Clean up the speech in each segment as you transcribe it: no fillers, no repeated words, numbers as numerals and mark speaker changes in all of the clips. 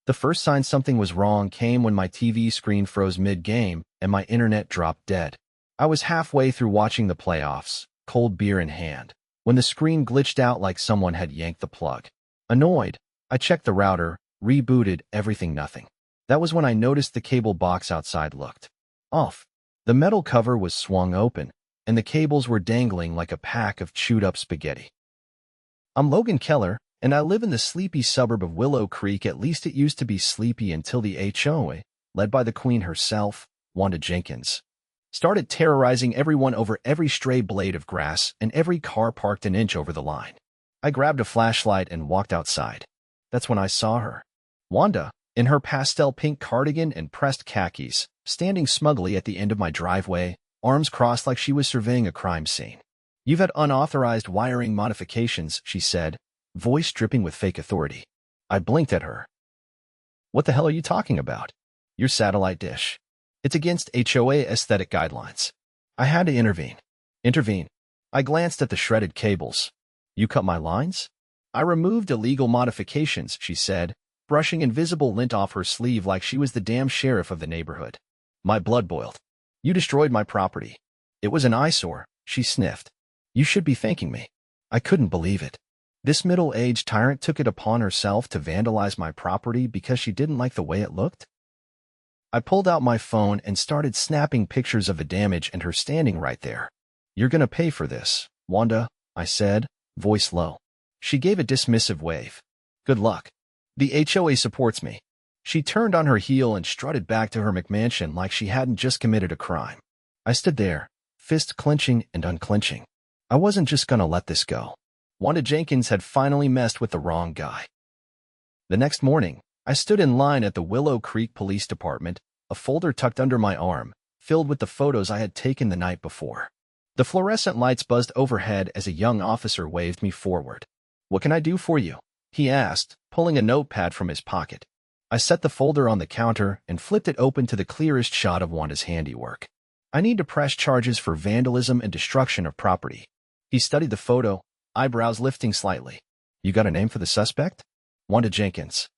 Speaker 1: The first sign something was wrong came when my TV screen froze mid-game and my internet dropped dead. I was halfway through watching the playoffs, cold beer in hand, when the screen glitched out like someone had yanked the plug. Annoyed, I checked the router, rebooted, everything nothing. That was when I noticed the cable box outside looked off. The metal cover was swung open, and the cables were dangling like a pack of chewed-up spaghetti. I'm Logan Keller, and I live in the sleepy suburb of Willow Creek. At least it used to be sleepy until the HOA, led by the queen herself, Wanda Jenkins, started terrorizing everyone over every stray blade of grass and every car parked an inch over the line. I grabbed a flashlight and walked outside. That's when I saw her. Wanda, in her pastel pink cardigan and pressed khakis, standing smugly at the end of my driveway, arms crossed like she was surveying a crime scene. "You've had unauthorized wiring modifications," she said, voice dripping with fake authority. I blinked at her. "What the hell are you talking about?" "Your satellite dish. It's against HOA aesthetic guidelines." I had to intervene. Intervene. I glanced at the shredded cables. "You cut my lines?" "I removed illegal modifications," she said, brushing invisible lint off her sleeve like she was the damn sheriff of the neighborhood. My blood boiled. "You destroyed my property." "It was an eyesore," she sniffed. "You should be thanking me." I couldn't believe it. This middle-aged tyrant took it upon herself to vandalize my property because she didn't like the way it looked? I pulled out my phone and started snapping pictures of the damage and her standing right there. "You're gonna pay for this, Wanda," I said, voice low. She gave a dismissive wave. "Good luck. The HOA supports me." She turned on her heel and strutted back to her McMansion like she hadn't just committed a crime. I stood there, fist clenching and unclenching. I wasn't just gonna let this go. Wanda Jenkins had finally messed with the wrong guy. The next morning, I stood in line at the Willow Creek Police Department, a folder tucked under my arm, filled with the photos I had taken the night before. The fluorescent lights buzzed overhead as a young officer waved me forward. "What can I do for you?" he asked, pulling a notepad from his pocket. I set the folder on the counter and flipped it open to the clearest shot of Wanda's handiwork. "I need to press charges for vandalism and destruction of property." He studied the photo, eyebrows lifting slightly. "You got a name for the suspect?" "Wanda Jenkins.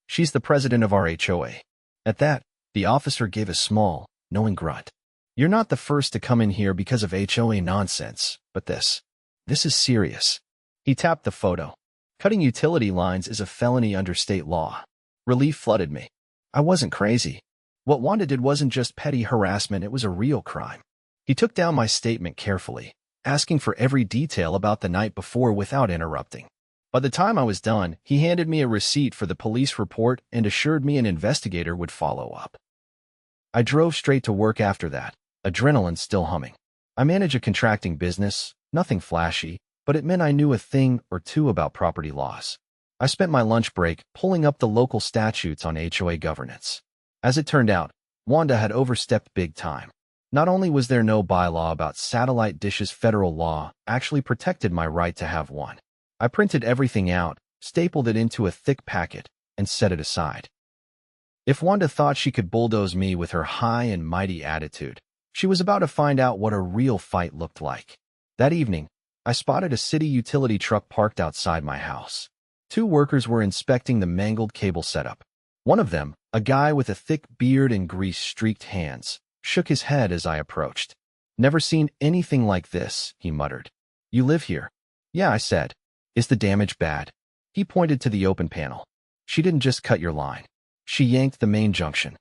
Speaker 1: She's the president of our HOA." At that, the officer gave a small, knowing grunt. "You're not the first to come in here because of HOA nonsense, but this is serious." He tapped the photo. "Cutting utility lines is a felony under state law." Relief flooded me. I wasn't crazy. What Wanda did wasn't just petty harassment, it was a real crime. He took down my statement carefully, asking for every detail about the night before without interrupting. By the time I was done, he handed me a receipt for the police report and assured me an investigator would follow up. I drove straight to work after that, adrenaline still humming. I manage a contracting business, nothing flashy, but it meant I knew a thing or two about property laws. I spent my lunch break pulling up the local statutes on HOA governance. As it turned out, Wanda had overstepped big time. Not only was there no bylaw about satellite dishes, federal law actually protected my right to have one. I printed everything out, stapled it into a thick packet, and set it aside. If Wanda thought she could bulldoze me with her high and mighty attitude, she was about to find out what a real fight looked like. That evening, I spotted a city utility truck parked outside my house. 2 workers were inspecting the mangled cable setup. One of them, a guy with a thick beard and grease-streaked hands, shook his head as I approached. "Never seen anything like this," he muttered. "You live here?" "Yeah," I said. "Is the damage bad?" He pointed to the open panel. "She didn't just cut your line. She yanked the main junction.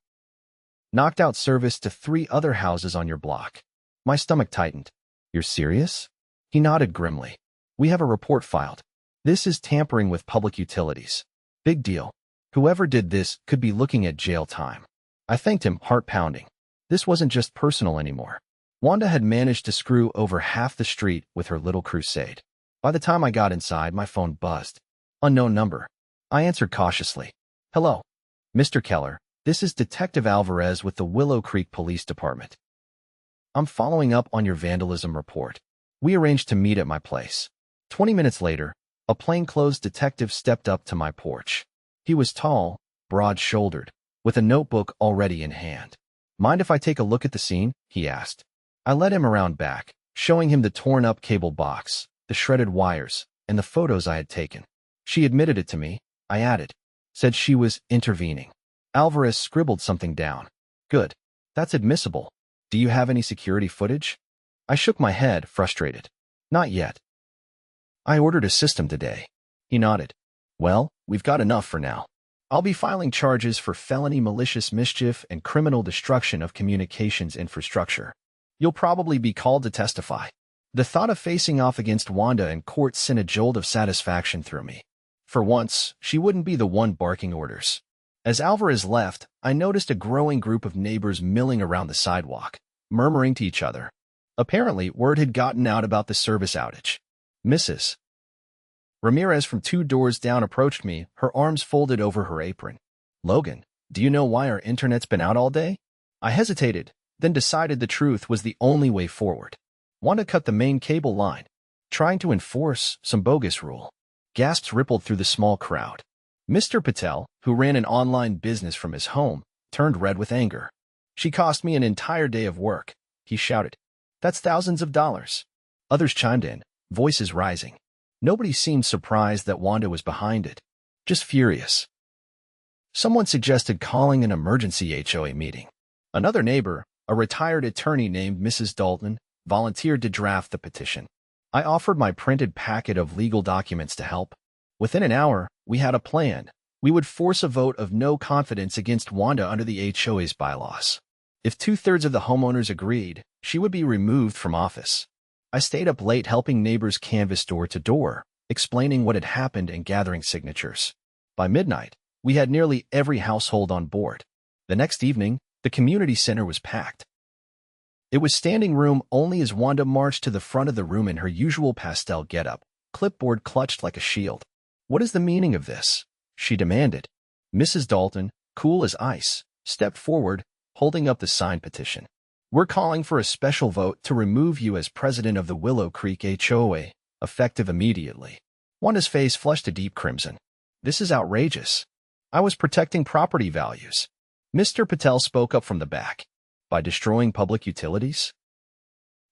Speaker 1: Knocked out service to 3 other houses on your block." My stomach tightened. "You're serious?" He nodded grimly. "We have a report filed. This is tampering with public utilities. Big deal. Whoever did this could be looking at jail time." I thanked him, heart pounding. This wasn't just personal anymore. Wanda had managed to screw over half the street with her little crusade. By the time I got inside, my phone buzzed. Unknown number. I answered cautiously. "Hello, Mr. Keller. This is Detective Alvarez with the Willow Creek Police Department. I'm following up on your vandalism report. We arranged to meet at my place." 20 minutes later, a plainclothes detective stepped up to my porch. He was tall, broad-shouldered, with a notebook already in hand. "Mind if I take a look at the scene?" he asked. I led him around back, showing him the torn-up cable box, the shredded wires, and the photos I had taken. "She admitted it to me," I added. said she was intervening. Alvarez scribbled something down. Good. That's admissible. Do you have any security footage? I shook my head, frustrated. Not yet. I ordered a system today. He nodded. Well, we've got enough for now. I'll be filing charges for felony malicious mischief and criminal destruction of communications infrastructure. You'll probably be called to testify. The thought of facing off against Wanda in court sent a jolt of satisfaction through me. For once, she wouldn't be the one barking orders. As Alvarez left, I noticed a growing group of neighbors milling around the sidewalk, murmuring to each other. Apparently, word had gotten out about the service outage. Mrs. Ramirez from 2 doors down approached me, her arms folded over her apron. Logan, do you know why our internet's been out all day? I hesitated, then decided the truth was the only way forward. Wanda cut the main cable line, trying to enforce some bogus rule. Gasps rippled through the small crowd. Mr. Patel, who ran an online business from his home, turned red with anger. She cost me an entire day of work, he shouted. That's thousands of dollars. Others chimed in, voices rising. Nobody seemed surprised that Wanda was behind it, just furious. Someone suggested calling an emergency HOA meeting. Another neighbor, a retired attorney named Mrs. Dalton, volunteered to draft the petition. I offered my printed packet of legal documents to help. Within an hour, we had a plan. We would force a vote of no confidence against Wanda under the HOA's bylaws. If 2/3 of the homeowners agreed, she would be removed from office. I stayed up late helping neighbors canvass door to door, explaining what had happened and gathering signatures. By midnight, we had nearly every household on board. The next evening, the community center was packed. It was standing room only as Wanda marched to the front of the room in her usual pastel getup, clipboard clutched like a shield. What is the meaning of this? She demanded. Mrs. Dalton, cool as ice, stepped forward, holding up the signed petition. We're calling for a special vote to remove you as president of the Willow Creek HOA, effective immediately. Wanda's face flushed a deep crimson. This is outrageous. I was protecting property values. Mr. Patel spoke up from the back. By destroying public utilities?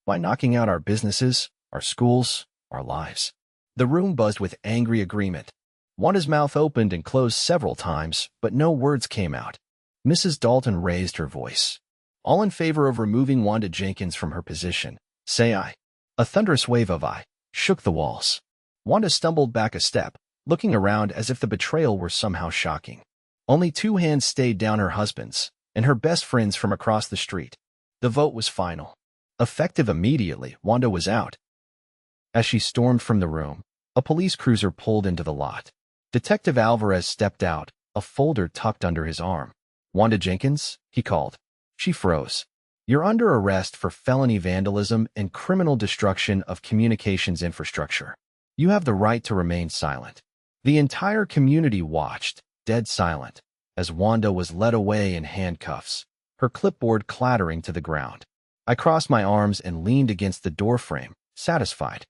Speaker 1: By knocking out our businesses, our schools, our lives. The room buzzed with angry agreement. Wanda's mouth opened and closed several times, but no words came out. Mrs. Dalton raised her voice. All in favor of removing Wanda Jenkins from her position, say aye. A thunderous wave of aye shook the walls. Wanda stumbled back a step, looking around as if the betrayal were somehow shocking. Only 2 hands stayed down her husband's, and her best friend's from across the street. The vote was final. Effective immediately, Wanda was out. As she stormed from the room, a police cruiser pulled into the lot. Detective Alvarez stepped out, a folder tucked under his arm. Wanda Jenkins, he called. She froze. You're under arrest for felony vandalism and criminal destruction of communications infrastructure. You have the right to remain silent. The entire community watched, dead silent, as Wanda was led away in handcuffs, her clipboard clattering to the ground. I crossed my arms and leaned against the doorframe, satisfied.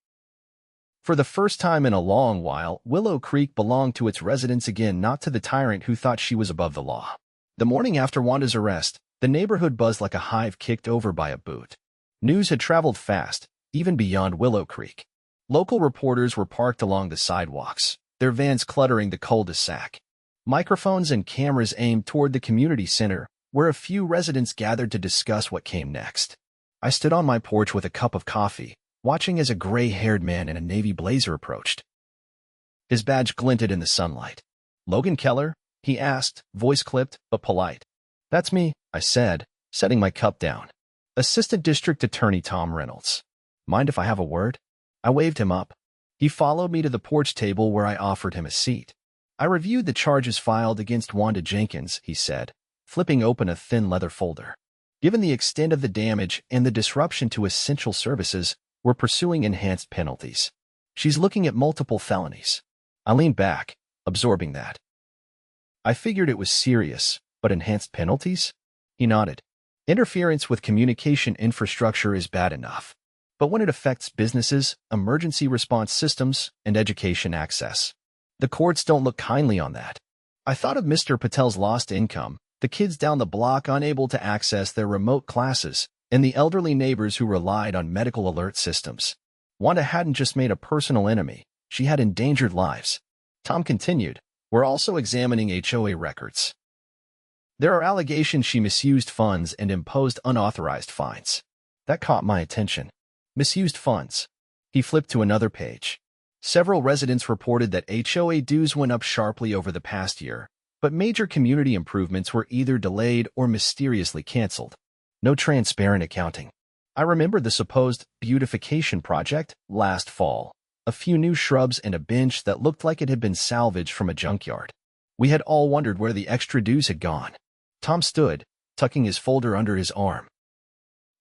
Speaker 1: For the first time in a long while, Willow Creek belonged to its residents again, not to the tyrant who thought she was above the law. The morning after Wanda's arrest, the neighborhood buzzed like a hive kicked over by a boot. News had traveled fast, even beyond Willow Creek. Local reporters were parked along the sidewalks, their vans cluttering the cul-de-sac. Microphones and cameras aimed toward the community center, where a few residents gathered to discuss what came next. I stood on my porch with a cup of coffee, watching as a gray-haired man in a navy blazer approached. His badge glinted in the sunlight. Logan Keller? He asked, voice clipped but polite. That's me, I said, setting my cup down. Assistant District Attorney Tom Reynolds. Mind if I have a word? I waved him up. He followed me to the porch table where I offered him a seat. I reviewed the charges filed against Wanda Jenkins, he said, flipping open a thin leather folder. Given the extent of the damage and the disruption to essential services, we're pursuing enhanced penalties. She's looking at multiple felonies. I leaned back, absorbing that. I figured it was serious, but enhanced penalties? He nodded. Interference with communication infrastructure is bad enough. But when it affects businesses, emergency response systems, and education access, the courts don't look kindly on that. I thought of Mr. Patel's lost income, the kids down the block unable to access their remote classes, and the elderly neighbors who relied on medical alert systems. Wanda hadn't just made a personal enemy, she had endangered lives. Tom continued, We're also examining HOA records. There are allegations she misused funds and imposed unauthorized fines. That caught my attention. Misused funds. He flipped to another page. Several residents reported that HOA dues went up sharply over the past year, but major community improvements were either delayed or mysteriously canceled. No transparent accounting. I remember the supposed beautification project last fall. A few new shrubs and a bench that looked like it had been salvaged from a junkyard. We had all wondered where the extra dues had gone. Tom stood, tucking his folder under his arm.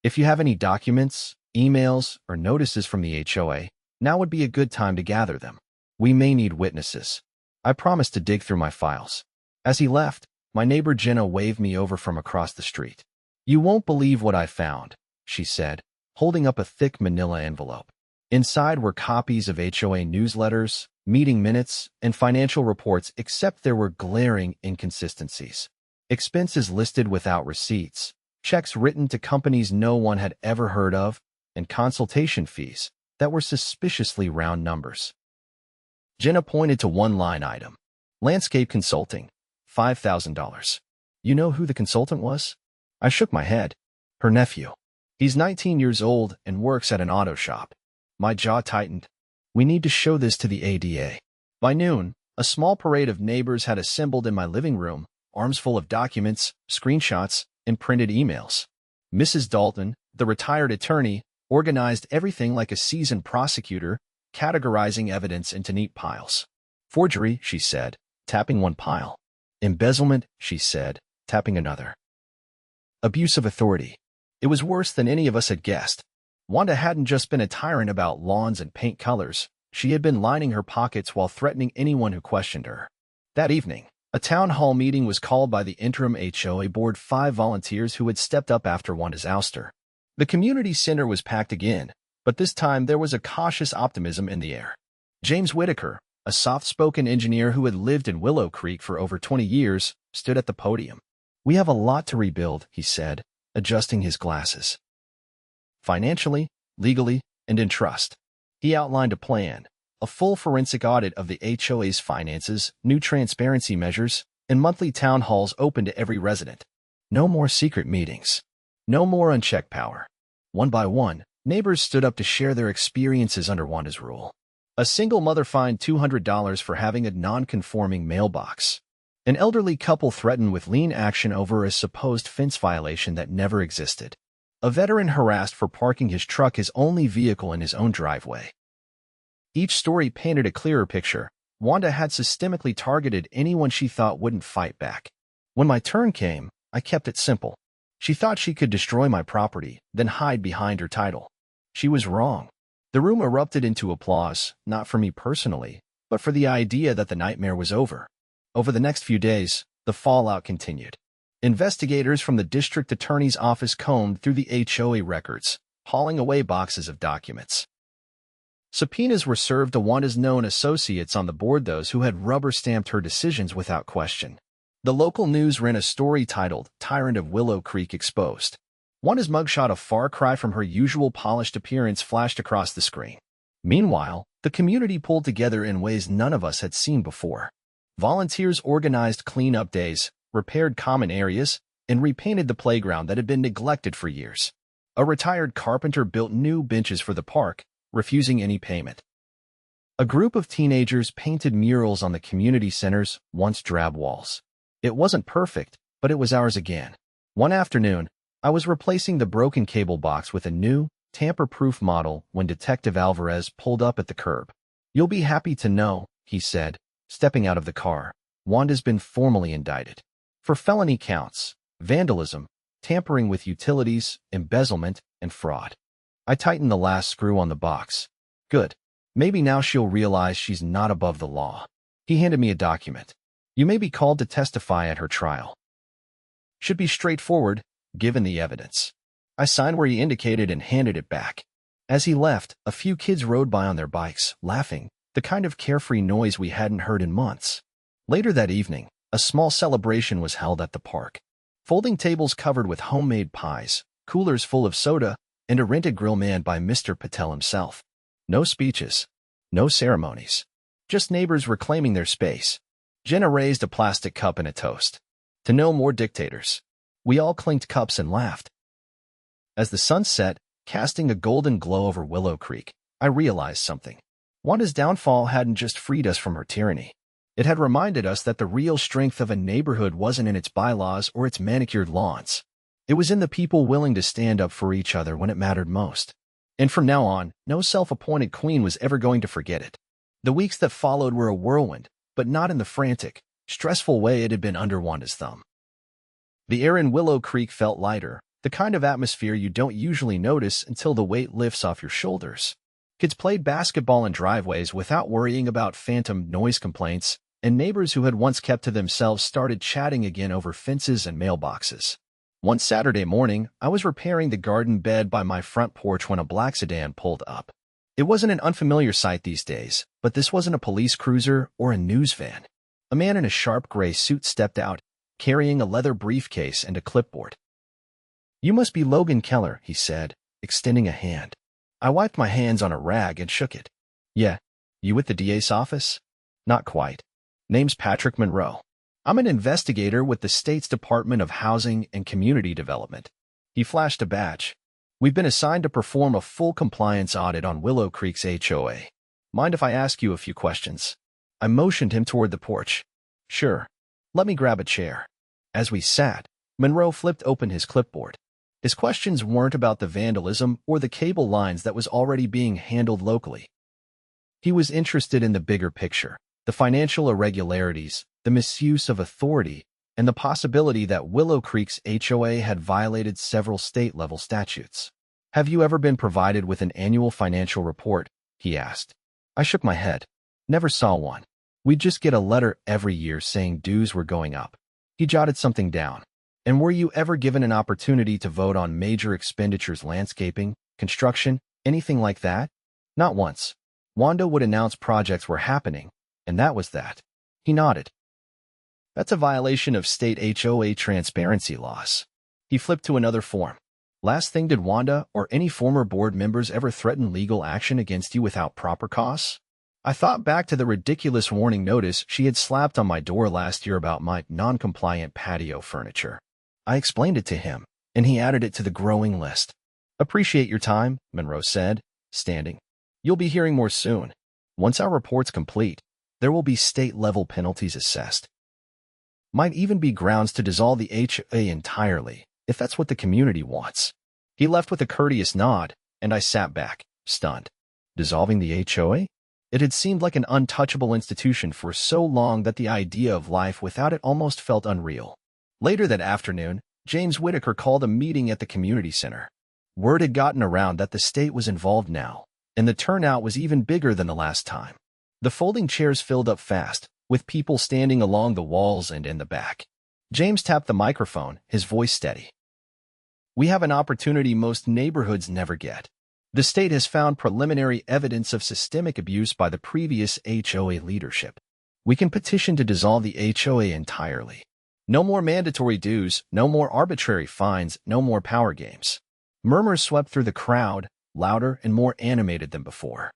Speaker 1: If you have any documents, emails, or notices from the HOA, now would be a good time to gather them. We may need witnesses. I promised to dig through my files. As he left, my neighbor Jenna waved me over from across the street. You won't believe what I found, she said, holding up a thick manila envelope. Inside were copies of HOA newsletters, meeting minutes, and financial reports, except there were glaring inconsistencies. Expenses listed without receipts, checks written to companies no one had ever heard of, and consultation fees that were suspiciously round numbers. Jenna pointed to one line item. Landscape consulting, $5,000. You know who the consultant was? I shook my head. Her nephew. He's 19 years old and works at an auto shop. My jaw tightened. We need to show this to the ADA. By noon, a small parade of neighbors had assembled in my living room, arms full of documents, screenshots, and printed emails. Mrs. Dalton, the retired attorney, organized everything like a seasoned prosecutor, categorizing evidence into neat piles. Forgery, she said, tapping one pile. Embezzlement, she said, tapping another. Abuse of authority. It was worse than any of us had guessed. Wanda hadn't just been a tyrant about lawns and paint colors. She had been lining her pockets while threatening anyone who questioned her. That evening, a town hall meeting was called by the interim HOA board, 5 volunteers who had stepped up after Wanda's ouster. The community center was packed again, but this time there was a cautious optimism in the air. James Whitaker, a soft-spoken engineer who had lived in Willow Creek for over 20 years, stood at the podium. We have a lot to rebuild, he said, adjusting his glasses. Financially, legally, and in trust. He outlined a plan, a full forensic audit of the HOA's finances, new transparency measures, and monthly town halls open to every resident. No more secret meetings. No more unchecked power. One by one, neighbors stood up to share their experiences under Wanda's rule. A single mother fined $200 for having a non-conforming mailbox. An elderly couple threatened with lien action over a supposed fence violation that never existed. A veteran harassed for parking his truck, his only vehicle, in his own driveway. Each story painted a clearer picture. Wanda had systemically targeted anyone she thought wouldn't fight back. When my turn came, I kept it simple. She thought she could destroy my property, then hide behind her title. She was wrong. The room erupted into applause, not for me personally, but for the idea that the nightmare was over. Over the next few days, the fallout continued. Investigators from the district attorney's office combed through the HOA records, hauling away boxes of documents. Subpoenas were served to Wanda's known associates on the board, those who had rubber-stamped her decisions without question. The local news ran a story titled, "Tyrant of Willow Creek Exposed." Wanda's mugshot, a far cry from her usual polished appearance, flashed across the screen. Meanwhile, the community pulled together in ways none of us had seen before. Volunteers organized clean-up days, repaired common areas, and repainted the playground that had been neglected for years. A retired carpenter built new benches for the park, refusing any payment. A group of teenagers painted murals on the community center's once drab walls. It wasn't perfect, but it was ours again. One afternoon, I was replacing the broken cable box with a new, tamper-proof model when Detective Alvarez pulled up at the curb. "You'll be happy to know," he said, stepping out of the car, "Wanda's been formally indicted. For felony counts, vandalism, tampering with utilities, embezzlement, and fraud." I tightened the last screw on the box. Good. Maybe now she'll realize she's not above the law. He handed me a document. "You may be called to testify at her trial." Should be straightforward, given the evidence. I signed where he indicated and handed it back. As he left, a few kids rode by on their bikes, laughing, the kind of carefree noise we hadn't heard in months. Later that evening, a small celebration was held at the park. Folding tables covered with homemade pies, coolers full of soda, and a rented grill manned by Mr. Patel himself. No speeches. No ceremonies. Just neighbors reclaiming their space. Jenna raised a plastic cup in a toast. To no more dictators. We all clinked cups and laughed. As the sun set, casting a golden glow over Willow Creek, I realized something. Wanda's downfall hadn't just freed us from her tyranny. It had reminded us that the real strength of a neighborhood wasn't in its bylaws or its manicured lawns. It was in the people willing to stand up for each other when it mattered most. And from now on, no self-appointed queen was ever going to forget it. The weeks that followed were a whirlwind, but not in the frantic, stressful way it had been under Wanda's thumb. The air in Willow Creek felt lighter, the kind of atmosphere you don't usually notice until the weight lifts off your shoulders. Kids played basketball in driveways without worrying about phantom noise complaints, and neighbors who had once kept to themselves started chatting again over fences and mailboxes. One Saturday morning, I was repairing the garden bed by my front porch when a black sedan pulled up. It wasn't an unfamiliar sight these days, but this wasn't a police cruiser or a news van. A man in a sharp gray suit stepped out, carrying a leather briefcase and a clipboard. "You must be Logan Keller," he said, extending a hand. I wiped my hands on a rag and shook it. "Yeah, you with the DA's office?" "Not quite. Name's Patrick Monroe. I'm an investigator with the state's Department of Housing and Community Development." He flashed a badge. "We've been assigned to perform a full compliance audit on Willow Creek's HOA. Mind if I ask you a few questions?" I motioned him toward the porch. "Sure. Let me grab a chair." As we sat, Monroe flipped open his clipboard. His questions weren't about the vandalism or the cable lines that was already being handled locally. He was interested in the bigger picture, the financial irregularities, the misuse of authority, and the possibility that Willow Creek's HOA had violated several state-level statutes. "Have you ever been provided with an annual financial report?" he asked. I shook my head. "Never saw one. We'd just get a letter every year saying dues were going up." He jotted something down. "And were you ever given an opportunity to vote on major expenditures, landscaping, construction, anything like that?" "Not once. Wanda would announce projects were happening, and that was that." He nodded. "That's a violation of state HOA transparency laws." He flipped to another form. "Last thing, did Wanda or any former board members ever threaten legal action against you without proper cause?" I thought back to the ridiculous warning notice she had slapped on my door last year about my non-compliant patio furniture. I explained it to him, and he added it to the growing list. "Appreciate your time," Monroe said, standing. "You'll be hearing more soon. Once our report's complete, there will be state-level penalties assessed. Might even be grounds to dissolve the HOA entirely, if that's what the community wants." He left with a courteous nod, and I sat back, stunned. Dissolving the HOA? It had seemed like an untouchable institution for so long that the idea of life without it almost felt unreal. Later that afternoon, James Whitaker called a meeting at the community center. Word had gotten around that the state was involved now, and the turnout was even bigger than the last time. The folding chairs filled up fast, with people standing along the walls and in the back. James tapped the microphone, his voice steady. "We have an opportunity most neighborhoods never get. The state has found preliminary evidence of systemic abuse by the previous HOA leadership. We can petition to dissolve the HOA entirely. No more mandatory dues, no more arbitrary fines, no more power games." Murmurs swept through the crowd, louder and more animated than before.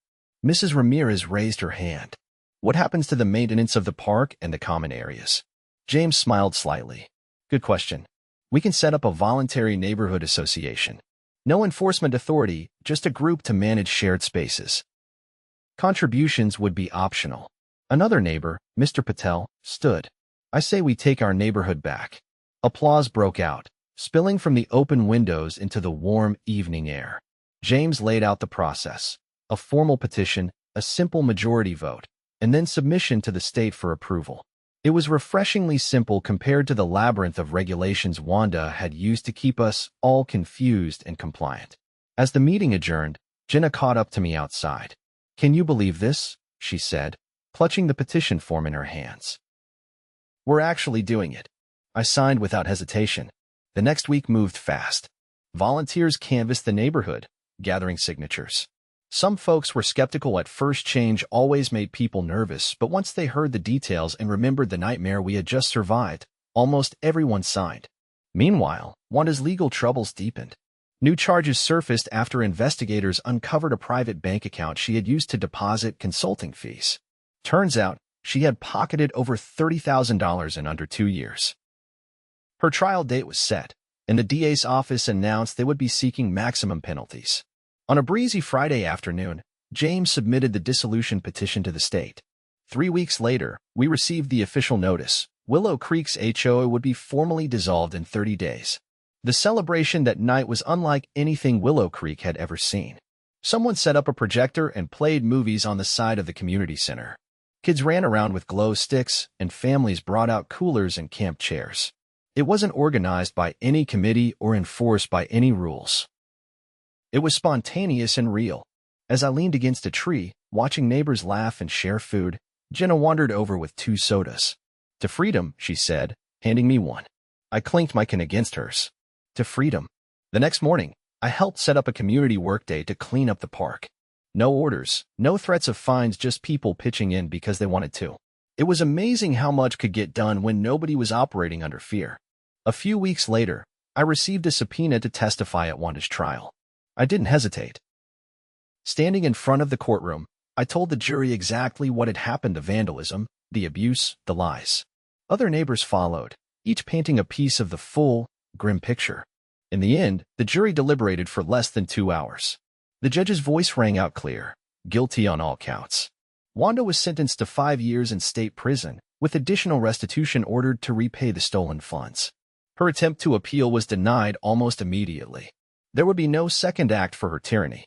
Speaker 1: Mrs. Ramirez raised her hand. "What happens to the maintenance of the park and the common areas?" James smiled slightly. "Good question. We can set up a voluntary neighborhood association. No enforcement authority, just a group to manage shared spaces. Contributions would be optional." Another neighbor, Mr. Patel, stood. "I say we take our neighborhood back." Applause broke out, spilling from the open windows into the warm evening air. James laid out the process: a formal petition, a simple majority vote, and then submission to the state for approval. It was refreshingly simple compared to the labyrinth of regulations Wanda had used to keep us all confused and compliant. As the meeting adjourned, Jenna caught up to me outside. "Can you believe this?" she said, clutching the petition form in her hands. "We're actually doing it." I signed without hesitation. The next week moved fast. Volunteers canvassed the neighborhood, gathering signatures. Some folks were skeptical at first. Change always made people nervous, but once they heard the details and remembered the nightmare we had just survived, almost everyone signed. Meanwhile, Wanda's legal troubles deepened. New charges surfaced after investigators uncovered a private bank account she had used to deposit consulting fees. Turns out, She had pocketed over $30,000 in under 2 years. Her trial date was set, and the DA's office announced they would be seeking maximum penalties. On a breezy Friday afternoon, James submitted the dissolution petition to the state. 3 weeks later, we received the official notice. Willow Creek's HOA would be formally dissolved in 30 days. The celebration that night was unlike anything Willow Creek had ever seen. Someone set up a projector and played movies on the side of the community center. Kids ran around with glow sticks, and families brought out coolers and camp chairs. It wasn't organized by any committee or enforced by any rules. It was spontaneous and real. As I leaned against a tree, watching neighbors laugh and share food, Jenna wandered over with 2 sodas. "To freedom," she said, handing me one. I clinked my can against hers. To freedom. The next morning, I helped set up a community workday to clean up the park. No orders, no threats of fines, just people pitching in because they wanted to. It was amazing how much could get done when nobody was operating under fear. A few weeks later, I received a subpoena to testify at Wanda's trial. I didn't hesitate. Standing in front of the courtroom, I told the jury exactly what had happened: the vandalism, the abuse, the lies. Other neighbors followed, each painting a piece of the full, grim picture. In the end, the jury deliberated for less than 2 hours. The judge's voice rang out clear: guilty on all counts. Wanda was sentenced to 5 years in state prison, with additional restitution ordered to repay the stolen funds. Her attempt to appeal was denied almost immediately. There would be no second act for her tyranny.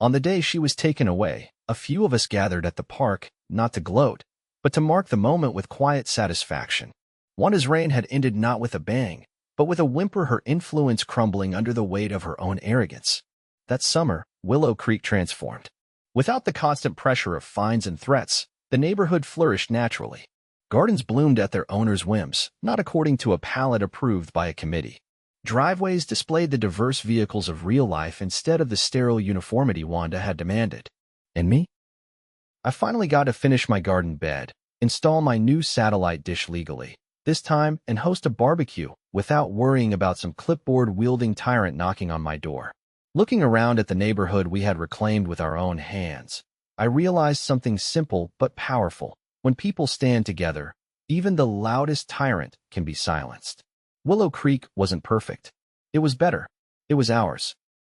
Speaker 1: On the day she was taken away, a few of us gathered at the park, not to gloat, but to mark the moment with quiet satisfaction. Wanda's reign had ended not with a bang, but with a whimper, her influence crumbling under the weight of her own arrogance. That summer, Willow Creek transformed. Without the constant pressure of fines and threats, the neighborhood flourished naturally. Gardens bloomed at their owners' whims, not according to a palette approved by a committee. Driveways displayed the diverse vehicles of real life instead of the sterile uniformity Wanda had demanded. And me? I finally got to finish my garden bed, install my new satellite dish legally, this time, and host a barbecue without worrying about some clipboard-wielding tyrant knocking on my door. Looking around at the neighborhood we had reclaimed with our own hands, I realized something simple but powerful. When people stand together, even the loudest tyrant can be silenced. Willow Creek wasn't perfect. It was better. It was ours.